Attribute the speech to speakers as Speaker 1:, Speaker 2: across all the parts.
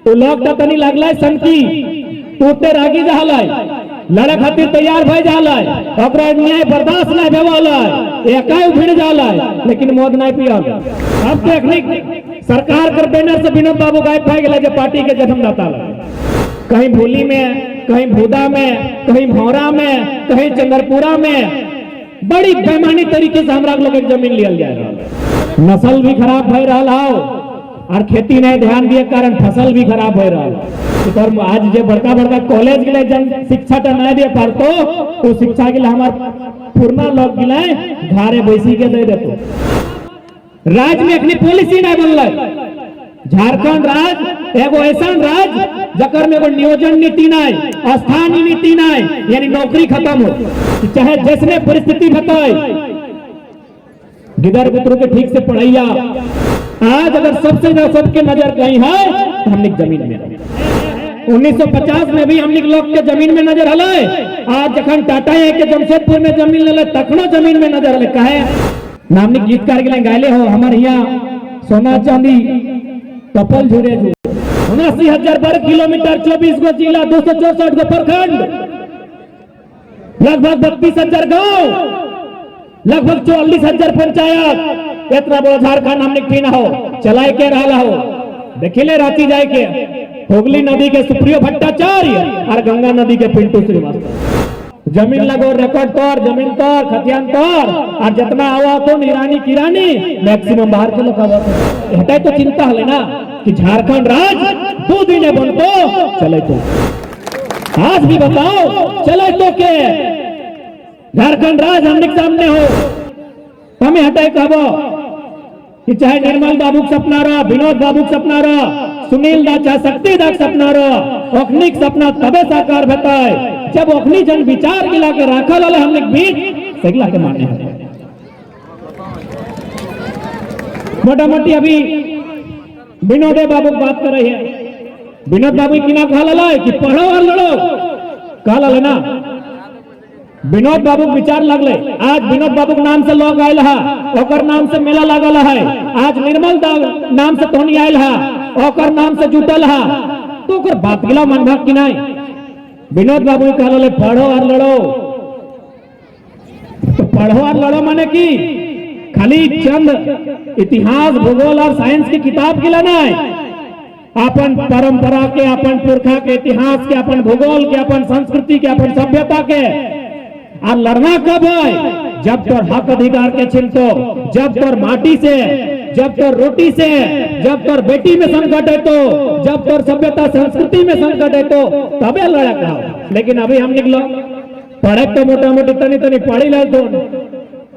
Speaker 1: तो लोग तनी लागला सनकी टूटते रागी जहालाय लड़े खातिर तैयार भय जालाय ओकरा न्याय बर्दाश्त नहीं भेवालाय एकाई भिड़ जालाय लेकिन मौत नहीं पियाल। अब देखनी सरकार कर बैनर से विनोद बाबू गायब भय गेला जे पार्टी के जन्मदाता कहीं भूली में कहीं भूदा में कहीं भौरा में कहीं चंद्रपुरा में बड़ी बेमानी तरीके से हमरा लोग जमीन लियल जा रहा नस्ल भी खराब भय रहा और खेती नहीं ध्यान दिए कारण फसल भी खराब हो रहा। आज जो बड़का बड़का कॉलेज के लिए जन शिक्षा तो नहीं दे पारतो तो शिक्षा के लिए हमारे पूर्णा लोग गिले घारे बैसी के दे देते। राज्य में अपनी पॉलिसी नहीं बनल। झारखंड राज्य एगो ऐसा राज्य जकर में एगो नियोजन नीति नहीं स्थानीय नीति नहीं यानी नौकरी खत्म हो चाहे जैसने परिस्थिति बताए गिदर बुतरू के ठीक से पढ़ैया आज अगर सबसे सबके नजर कहीं है तो हमने जमीन में 1950 में भी हमने लोग के जमीन में नजर हले आज जखन टाटा है के जमशेदपुर में जमीन ले तखनो जमीन में नजर हले काहे नामनी गीतकार के लिए गायले हो हमारे यहाँ सोना चांदी कपल झुरे 79,000 वर्ग किलोमीटर 24 गो जिला 264 गो प्रखंड लगभग 32,000 गांव लगभग 44,000 पंचायत इतना बड़ा झारखंड हमने ठीक हो चलाए के रहा हो देखिले रांची जाए के हुगली नदी के सुप्रियो भट्टाचार्य और गंगा नदी के पिंटू श्रीवास्तव जमीन लगो रिकॉर्ड तौर जमीन तौर खतियान तौर और जितना आवा तो निरानी किरानी मैक्सिमम बाहर के लोग आवा हटाए तो चिंता है ना कि झारखंड राज्य 2 दिन बनतो चले तो आज भी बताओ चले तो के झारखंड राज्य हमने सामने हो हमें हटाए कहबो कि चाहे निर्मल बाबू सपना रहा विनोद बाबू सपना रहा सुनील दा चाहे शक्ति दा सपना रहा ओखनिक सपना तबे साकार बताए जब ओखनी जन विचार गिला के राखल वाले हमने बीच सगला के माने मोटा मोटी अभी विनोद बाबू बात कर रहे हैं विनोद बाबू की ना कहा कि पढ़ो और लड़ो कहा ना विनोद बाबू विचार लगले आज विनोद बाबू के नाम से लोग आयल है ओकर नाम से मेला लगल है आज निर्मल नाम से टोनी आयल है ओकर नाम से जुटल है तो ओकर बात गिला मन भाग की नहीं विनोद बाबू कहले पढ़ो और लड़ो तो पढ़ो और लड़ो माने की खाली चंद इतिहास भूगोल और साइंस की किताब गिला नहीं अपन परंपरा के अपन पुरखा के इतिहास के अपन भूगोल के अपन संस्कृति के अपन सभ्यता के और लड़ना कब है जब तोर हक अधिकार के छिनतो जब तोर माटी से जब तोर रोटी से जब तोर बेटी में संकट है तो जब तोर सभ्यता संस्कृति में संकट है तो तबे लड़ा कहा लेकिन अभी हम निकलो पढ़े तो मोटा मोटी तनी तनी पढ़ी ले तो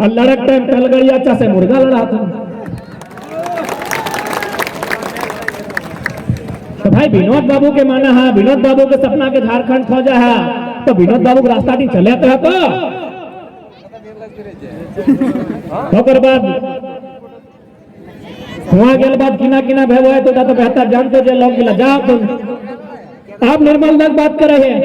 Speaker 1: और लड़क टाइम तलगड़िया चा से मुर्गा लड़ा था तो भाई विनोद बाबू के माना है विनोद बाबू के सपना के झारखंड खोजा है तो विनोद बाबू के रास्ता नहीं चले आते तो बाद वहां गेल बाद किना किना भेव है तो बेहतर जानते जो लोग गिला जाओ तुम आप निर्मल नग बात कर रहे हैं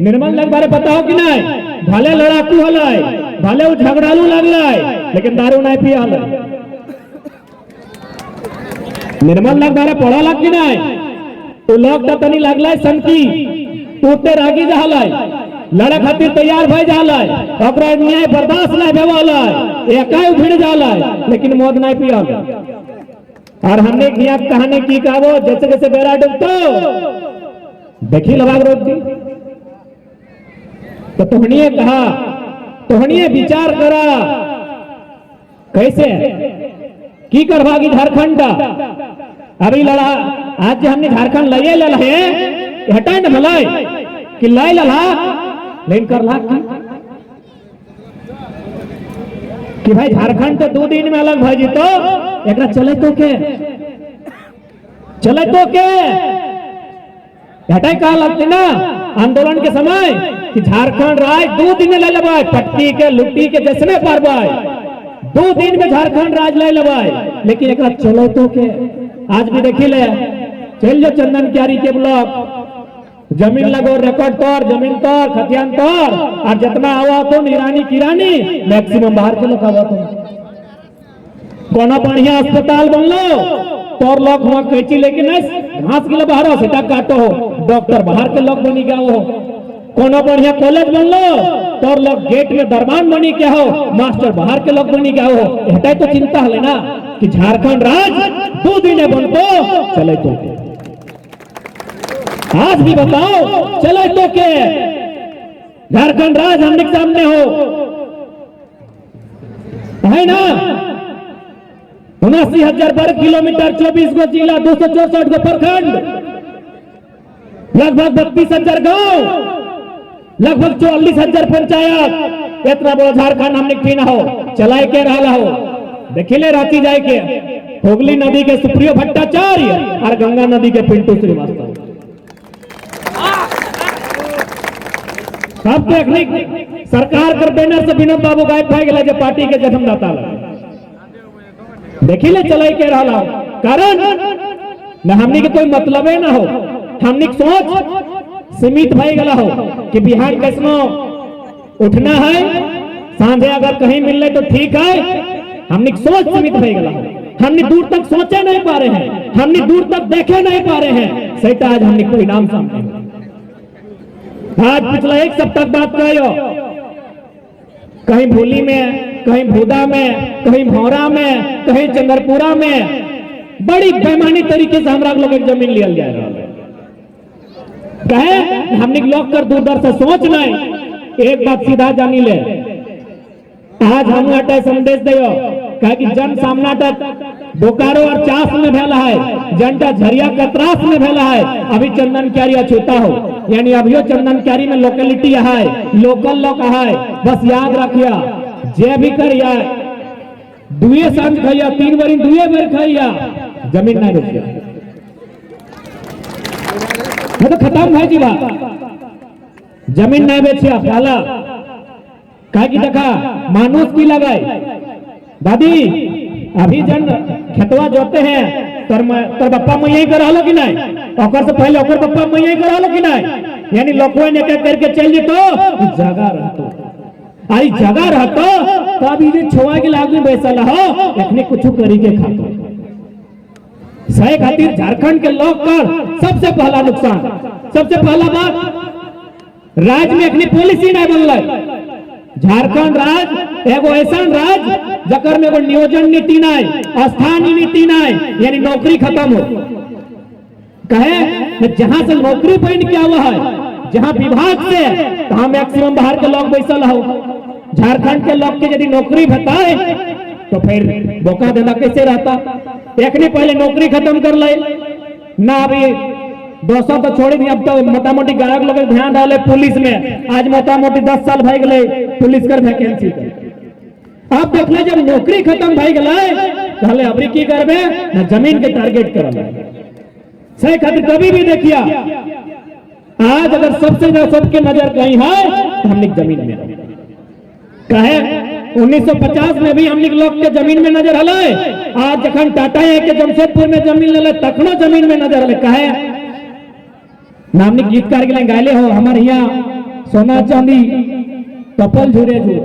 Speaker 1: निर्मल नग बारे बताओ कि नहीं भले लड़ाकू हलाय भले वो झगड़ालू लगलाय लेकिन दारू नहीं पिया निर्मल नग बारे पढ़ा लग कि नहीं तो लोग तनी लगलाय सनकी टूटते रागी जहालाय लड़े खातिर तैयार भय जालाय ओकरा न्याय बर्दाश्त नहीं भेवालाय एकाई भिड़ जालाय लेकिन मौत नहीं पिया और हमने किया कहानी की काबो जैसे जैसे बेड़ा डूबतो देखी लबाग रोक दी तो तुहनिए कहा तुहनिए विचार करा कैसे की करवागी झारखंड का अभी लड़ा आज हमने झारखंड लये लल है हटाए न भलाई कि लाई लला लेकिन कर ला कि भाई झारखंड तो 2 दिन में अलग भाई तो एक चले तो के हटाई कहा लगते ना आंदोलन के समय कि झारखंड राज 2 दिन ले लबाई पट्टी के लुट्टी के जैसने पारवाई 2 दिन में झारखंड राज ले लबाई लेकिन एक चलो तो के आज भी देखी ले चल जो चंदन क्यारी के ब्लॉक जमीन लगो रिकॉर्ड तौर जमीन तौर खतियान तौर और जितना आवा तो निरानी किरानी मैक्सिमम बाहर के लोग आवा तो कोनो बढ़िया अस्पताल बन लो तोर लोग वहां कैची लेके नहीं घास के बाहर सेटा काटो हो, डॉक्टर बाहर के लोग बनी गया हो, कोनो बढ़िया कॉलेज बन लो तोर लोग गेट में दरबान बनी क्या हो, मास्टर बाहर के लोग बनी क्या हो। हटाई तो चिंता है ना कि झारखंड राज 2 दिन बनतो चले तो आज भी बताओ चले तो के झारखंड राज हमने सामने हो है ना। 79,000 वर्ग किलोमीटर, 24 गो जिला, 264 गो प्रखंड, लगभग 32,000 गांव, लगभग 44,000 पंचायत, इतना बड़ा झारखंड हमने की ना हो चलाए के रहा हो। देखिले रांची जाए के हुगली नदी के सुप्रियो भट्टाचार्य और गंगा नदी के पिंटू श्रीवास्तव, सब टेक्निक सरकार कर बैनर से विनोद बाबू गायब भाई गला जो पार्टी के जन्मदाता देखिले चलाई के रहा कारण न हमनी के कोई मतलब ना हो, हमनी सोच सीमित भाई गला हो कि बिहार कैसनो उठना है, सांझे अगर कहीं मिल ले तो ठीक है, हमनी सोच सीमित भाई गला हो, हमनी दूर तक सोचे नहीं पा रहे हैं, हमनी दूर तक देखे नहीं पा रहे हैं, सही आज हमनी परिणाम सामने। आज पिछला 1 सप्ताह बात कहो, कहीं भूली में, कहीं भूदा में, कहीं भौरा में, कहीं चंद्रपुरा में बड़ी बेईमानी तरीके से हमारा लोग एक जमीन लिया जा रहा है। कहे हमने लोग कर दूर से सोच नहीं, एक बात सीधा जानी ले, आज हम अटे संदेश दियो कहे कि जन सामना बोकारो और चास में भेला है, जनता झरिया कतरास में भेला है, अभी चंदन क्यारी अछूता हो, यानी अभियो चंदन क्यारी में लोकेलिटी है, लोकल लोग है। बस याद रखिया जे भी करिया दुए सांझ खैया, 3 बारी दुए बेर खैया, जमीन नहीं बेचिया तो खत्म भाई जी बात, जमीन नहीं बेचिया काला कहे कि देखा मानुष की लगाए दादी अभी जन खेतवा जोते हैं तर बप्पा मैं यही करा लो कि नहीं, ओकर से पहले ओकर बप्पा मैं यही करा लो कि नहीं, यानी लोगों ने क्या करके चल जीतो जगह रहतो, आई जगह रहतो तो अभी जो छोआ के लागू बैसल हो एखने कुछ करी के खातो। सही खातिर झारखंड के लोग कर सबसे पहला नुकसान, सबसे पहला बात राज्य में एखने पॉलिसी नहीं बनल। झारखंड राज एगो ऐसा राज जकर में एगो नियोजन नीति नहीं, स्थानीय नीति नहीं, यानी नौकरी खत्म हो। कहे जहां से नौकरी बन के आवा है, जहां विभाग से तहां मैक्सिमम बाहर के लोग बैसल हो। झारखंड के लोग के यदि नौकरी बताए तो फिर बोका देना कैसे रहता। एक ने पहले नौकरी खत्म कर ले ना, अभी 200 तो छोड़ी दी, अब तो मोटा मोटी गायक लोग ध्यान डाले पुलिस में, आज मोटा मोटी 10 साल भाई गए पुलिस कर वैकेंसी कर। आप देख ले जब नौकरी खत्म भाई गए पहले अभी की करबे ना जमीन के टारगेट कर सही खातिर कभी भी देखिया आज अगर सबसे ज्यादा सबके नजर कहीं है तो हमने जमीन में कहे 1950 में भी हमने लोग के जमीन में नजर हले, आज जखन टाटा है के जमशेदपुर में जमीन ले तखनो जमीन में नजर हले। कहे नामनी गीतकार के गायले हो हमारे यहाँ सोना चांदी कपल झूरे झूर,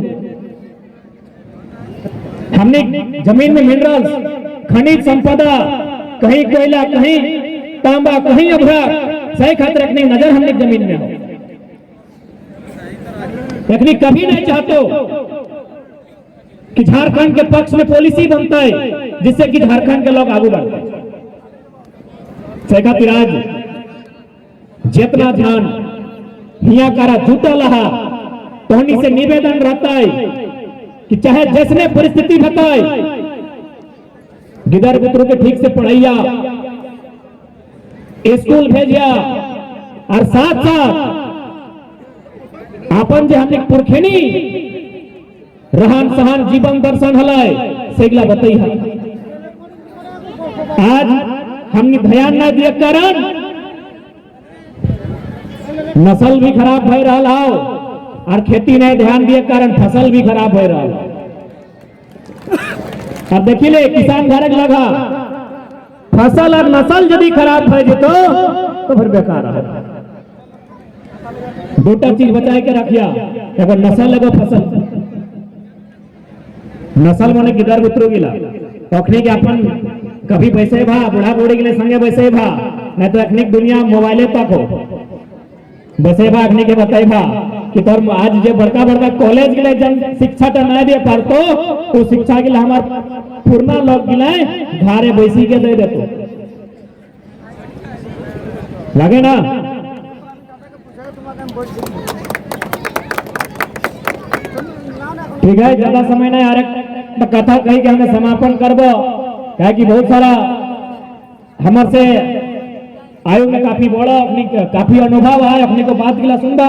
Speaker 1: हमने जमीन में मिनरल्स खनिज संपदा, कहीं कोयला, कहीं तांबा, कहीं अभ्रा, सही खातिर रखने नजर हमने जमीन में हो। लेकिन कभी नहीं चाहते कि झारखंड के पक्ष में पॉलिसी बनता है जिससे कि झारखंड के लोग आगे बढ़ते। सही खातिर आज जितना ध्यान हिया कारा जुटा लहा तोहनी से निवेदन रहता है कि चाहे जैसने परिस्थिति बताए गिदर बुतरू के ठीक से पढ़ैया, स्कूल भेजिया और साथ साथ अपन जे हमने पुरखेनी रहन सहन जीवन दर्शन हलाय सेगला बताई है। आज हमने ध्यान न दिए कारण नस्ल भी खराब हो रहा हो और खेती नहीं ध्यान दिए कारण फसल भी खराब हो रहा हो। अब देखिए किसान घर लगा फसल और नस्ल यदि खराब हो जेतो तो फिर बेकार है। दूटा चीज बचाए के रखिया, एगो नस्ल एगो फसल। नस्ल माने गिदर बुतरू गिला अखनी के अपन कभी वैसे भा बुढ़ा बुढ़ी के लिए संगे वैसे भा नहीं तो अखनिक दुनिया मोबाइले तक हो वैसे भा अखनी के बताई भा कि तोर आज जे बड़का बड़का कॉलेज के लिए जन शिक्षा तो नहीं दे पारतो तो शिक्षा के लिए हमार पूर्णा लोग गिलाए घारे बैसी के दे देतो लगे ना। ठीक है, ज्यादा समय नहीं आ रहा कथा कही के हमें समापन करबो क्या कि बहुत सारा हमारे से आयोग में काफी बड़ा अपनी काफी अनुभव है अपने को बात गिला सुनबा